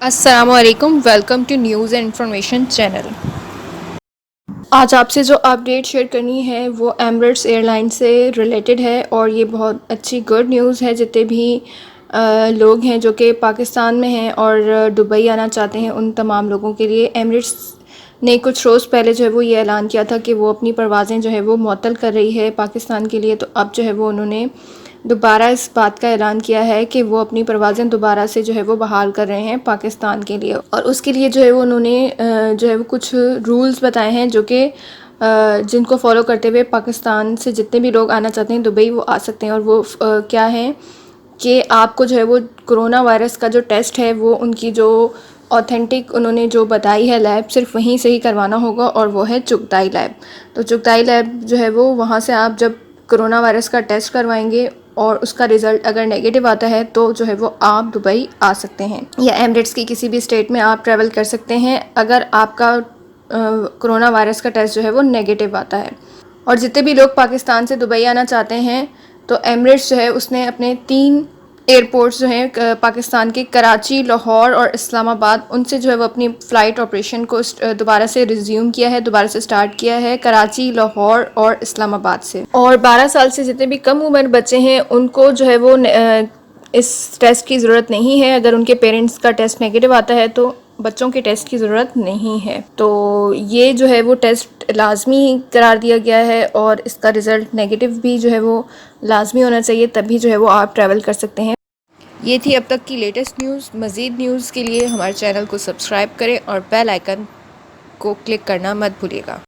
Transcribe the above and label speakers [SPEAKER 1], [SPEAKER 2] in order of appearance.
[SPEAKER 1] अस्सलामुअलैकुम, welcome to news and information channel. आज आपसे जो अपडेट शेयर करनी है वो एमिरेट्स एयरलाइन से रिलेटेड है और ये बहुत अच्छी गुड न्यूज़ है। जितने भी लोग हैं जो कि पाकिस्तान में हैं और दुबई आना चाहते हैं उन तमाम लोगों के लिए एमिरेट्स ने कुछ रोज़ पहले जो है वो ये ऐलान किया था कि वो अपनी परवाज़ें जो है वो मुअत्तल कर रही है पाकिस्तान के लिए। तो अब जो है वो उन्होंने दोबारा इस बात का ऐलान किया है कि वो अपनी परवाज़ें दोबारा से जो है वो बहाल कर रहे हैं पाकिस्तान के लिए। और उसके लिए जो है वो उन्होंने जो है वो कुछ रूल्स बताए हैं जो कि जिनको फॉलो करते हुए पाकिस्तान से जितने भी लोग आना चाहते हैं दुबई वो आ सकते हैं। और वो क्या है कि आपको जो है वो कोरोना वायरस का जो टेस्ट है वो उनकी जो ऑथेंटिक उन्होंने जो बताई है लैब सिर्फ वहीं से ही करवाना होगा और वो है चुगताई लैब। तो चुगताई लैब जो है वो वहाँ से आप जब कोरोना वायरस का टेस्ट करवाएंगे और उसका रिज़ल्ट अगर नेगेटिव आता है तो जो है वो आप दुबई आ सकते हैं या एमिरेट्स की किसी भी स्टेट में आप ट्रैवल कर सकते हैं अगर आपका कोरोना वायरस का टेस्ट जो है वो नेगेटिव आता है। और जितने भी लोग पाकिस्तान से दुबई आना चाहते हैं तो एमिरेट्स जो है उसने अपने 3 एयरपोर्ट्स जो हैं पाकिस्तान के कराची, लाहौर और इस्लामाबाद उनसे जो है वो अपनी फ़्लाइट ऑपरेशन को दोबारा से रिज्यूम किया है, दोबारा से स्टार्ट किया है कराची, लाहौर और इस्लामाबाद से। और 12 साल से जितने भी कम उम्र बच्चे हैं उनको जो है वो इस टेस्ट की ज़रूरत नहीं है। अगर उनके पेरेंट्स का टेस्ट नेगेटिव आता है तो बच्चों के टेस्ट की ज़रूरत नहीं है। तो ये जो है वो टेस्ट लाजमी करार दिया गया है और इसका रिज़ल्ट नेगेटिव भी जो है वो लाजमी होना चाहिए, तभी जो है वो आप ट्रैवल कर सकते हैं। ये थी अब तक की लेटेस्ट न्यूज़। मज़ीद न्यूज़ के लिए हमारे चैनल को सब्सक्राइब करें और बेल आइकन को क्लिक करना मत भूलिएगा।